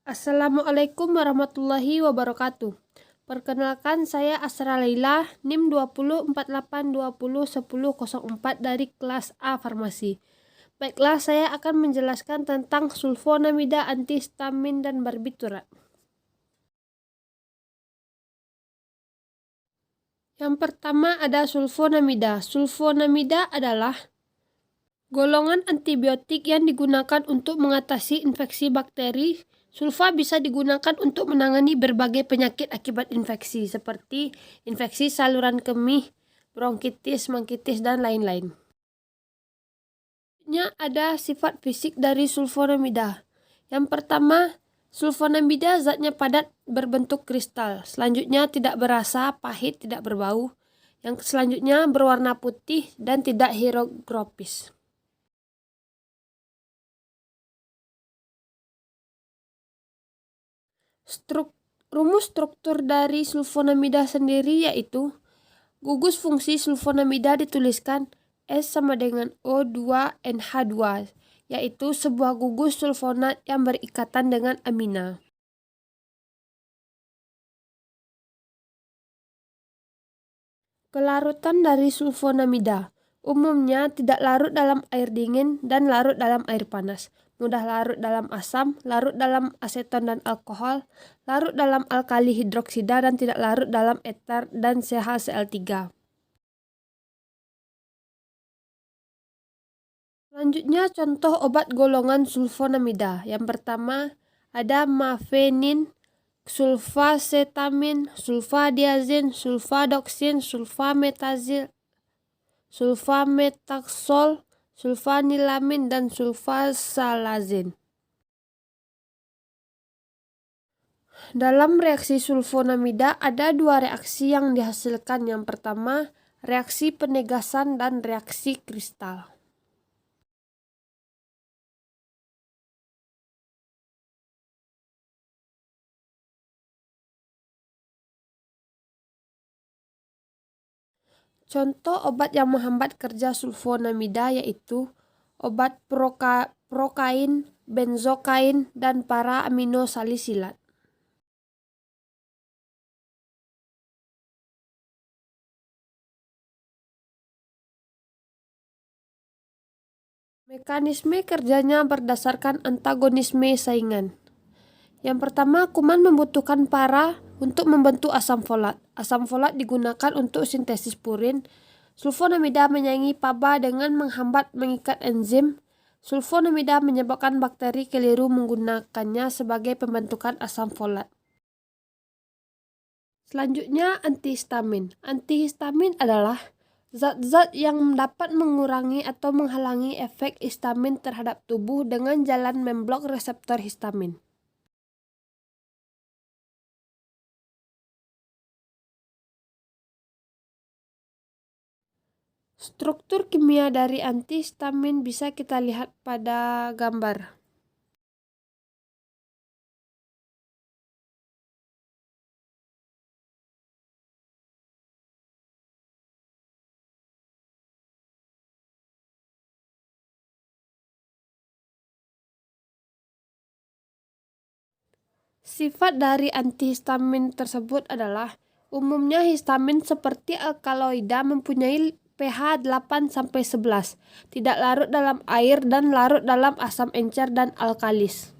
Assalamualaikum warahmatullahi wabarakatuh. Perkenalkan, saya Asra Laila, NIM 2048201004 dari kelas A Farmasi. Baiklah, saya akan menjelaskan tentang sulfonamida, antihistamin, dan barbiturat. Yang pertama ada sulfonamida. Sulfonamida adalah golongan antibiotik yang digunakan untuk mengatasi infeksi bakteri. Sulfa bisa digunakan untuk menangani berbagai penyakit akibat infeksi, seperti infeksi saluran kemih, bronkitis, mankitis, dan lain-lain. Ada sifat fisik dari sulfonamida. Yang pertama, sulfonamida zatnya padat berbentuk kristal. Selanjutnya tidak berasa, pahit, tidak berbau. Yang selanjutnya berwarna putih dan tidak hierografis. Rumus struktur dari sulfonamida sendiri yaitu gugus fungsi sulfonamida dituliskan S sama dengan O2NH2, yaitu sebuah gugus sulfonat yang berikatan dengan amina. Kelarutan dari sulfonamida umumnya tidak larut dalam air dingin dan larut dalam air panas. Mudah larut dalam asam, larut dalam aseton dan alkohol, larut dalam alkali hidroksida, dan tidak larut dalam eter dan CHCl3. Selanjutnya contoh obat golongan sulfonamida. Yang pertama ada mafenin, sulfasetamin, sulfadiazin, sulfadoksin, sulfametazil, sulfametaxol, sulfanilamin, dan sulfasalazin. Dalam reaksi sulfonamida ada dua reaksi yang dihasilkan. Yang pertama, reaksi penegasan dan reaksi kristal. Contoh obat yang menghambat kerja sulfonamida yaitu obat prokain, benzokain, dan para aminosalisilat. Mekanisme kerjanya berdasarkan antagonisme saingan. Yang pertama, kuman membutuhkan para untuk membentuk asam folat. Asam folat digunakan untuk sintesis purin. Sulfonamida menyaingi PABA dengan menghambat mengikat enzim. Sulfonamida menyebabkan bakteri keliru menggunakannya sebagai pembentukan asam folat. Selanjutnya, antihistamin. Antihistamin adalah zat-zat yang dapat mengurangi atau menghalangi efek histamin terhadap tubuh dengan jalan memblok reseptor histamin. Struktur kimia dari antihistamin bisa kita lihat pada gambar. Sifat dari antihistamin tersebut adalah umumnya histamin seperti alkaloida mempunyai pH 8-11, tidak larut dalam air dan larut dalam asam encer dan alkalis.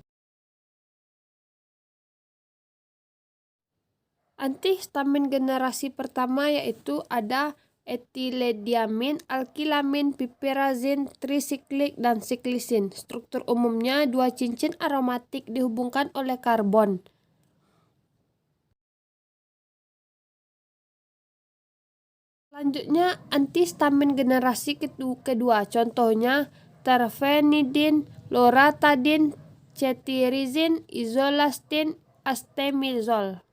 Antihistamin generasi pertama yaitu ada etilediamin, alkilamin, piperazin, trisiklik, dan siklisin. Struktur umumnya dua cincin aromatik dihubungkan oleh karbon. Selanjutnya, antihistamin generasi kedua. Contohnya terfenidin, loratadin, cetirizin, izolastin, astemizol.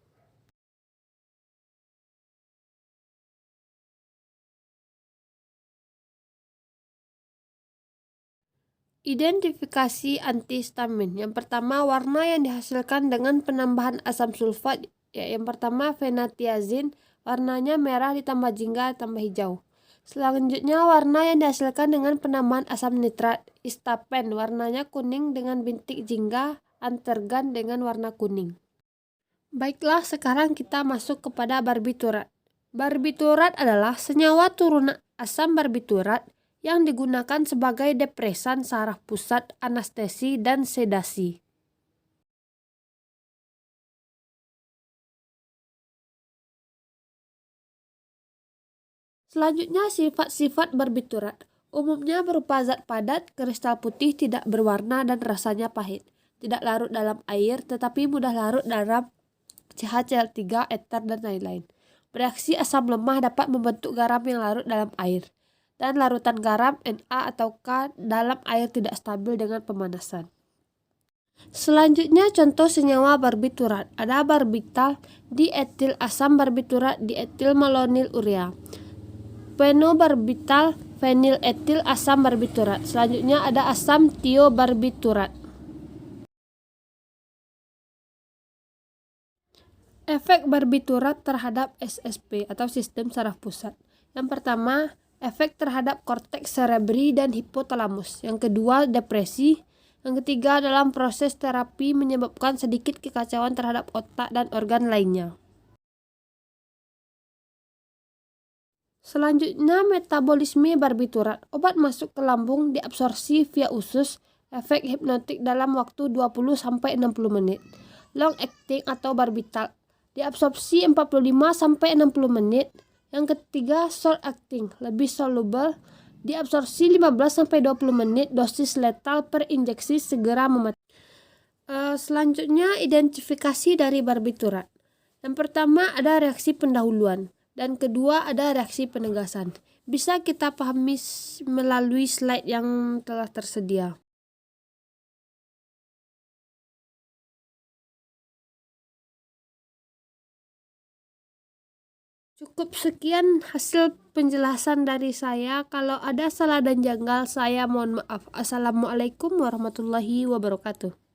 Identifikasi antihistamin. Yang pertama, warna yang dihasilkan dengan penambahan asam sulfat. Yang pertama, fenatiazin, warnanya merah ditambah jingga ditambah hijau. Selanjutnya, warna yang dihasilkan dengan penambahan asam nitrat. Istapen, warnanya kuning dengan bintik jingga antergan dengan warna kuning. Baiklah, sekarang kita masuk kepada barbiturat. Barbiturat adalah senyawa turunan asam barbiturat yang digunakan sebagai depresan saraf pusat, anestesi, dan sedasi. Selanjutnya, sifat-sifat barbiturat. Umumnya berupa zat padat, kristal putih, tidak berwarna, dan rasanya pahit. Tidak larut dalam air, tetapi mudah larut dalam CH3, eter, dan lain-lain. Bereaksi asam lemah dapat membentuk garam yang larut dalam air. Dan larutan garam Na atau K dalam air tidak stabil dengan pemanasan. Selanjutnya contoh senyawa barbiturat. Ada barbital, dietil asam barbiturat, dietil malonyl urea. Phenobarbital, fenyl etil asam barbiturat. Selanjutnya ada asam tiobarbiturat. Efek barbiturat terhadap SSP atau sistem saraf pusat. Yang pertama, efek terhadap korteks cerebri dan hipotalamus. Yang kedua, depresi. Yang ketiga, dalam proses terapi menyebabkan sedikit kekacauan terhadap otak dan organ lainnya. Selanjutnya, metabolisme barbiturat. Obat masuk ke lambung diabsorpsi via usus, efek hipnotik dalam waktu 20-60 menit. Long acting atau barbital, diabsorpsi 45-60 menit. Yang ketiga, short acting, lebih soluble, diabsorpsi 15-20 menit, dosis letal per injeksi segera mematikan. Selanjutnya, identifikasi dari barbiturat. Yang pertama ada reaksi pendahuluan. Dan kedua ada reaksi penegasan. Bisa kita pahami melalui slide yang telah tersedia. Cukup sekian hasil penjelasan dari saya. Kalau ada salah dan janggal saya mohon maaf. Assalamualaikum warahmatullahi wabarakatuh.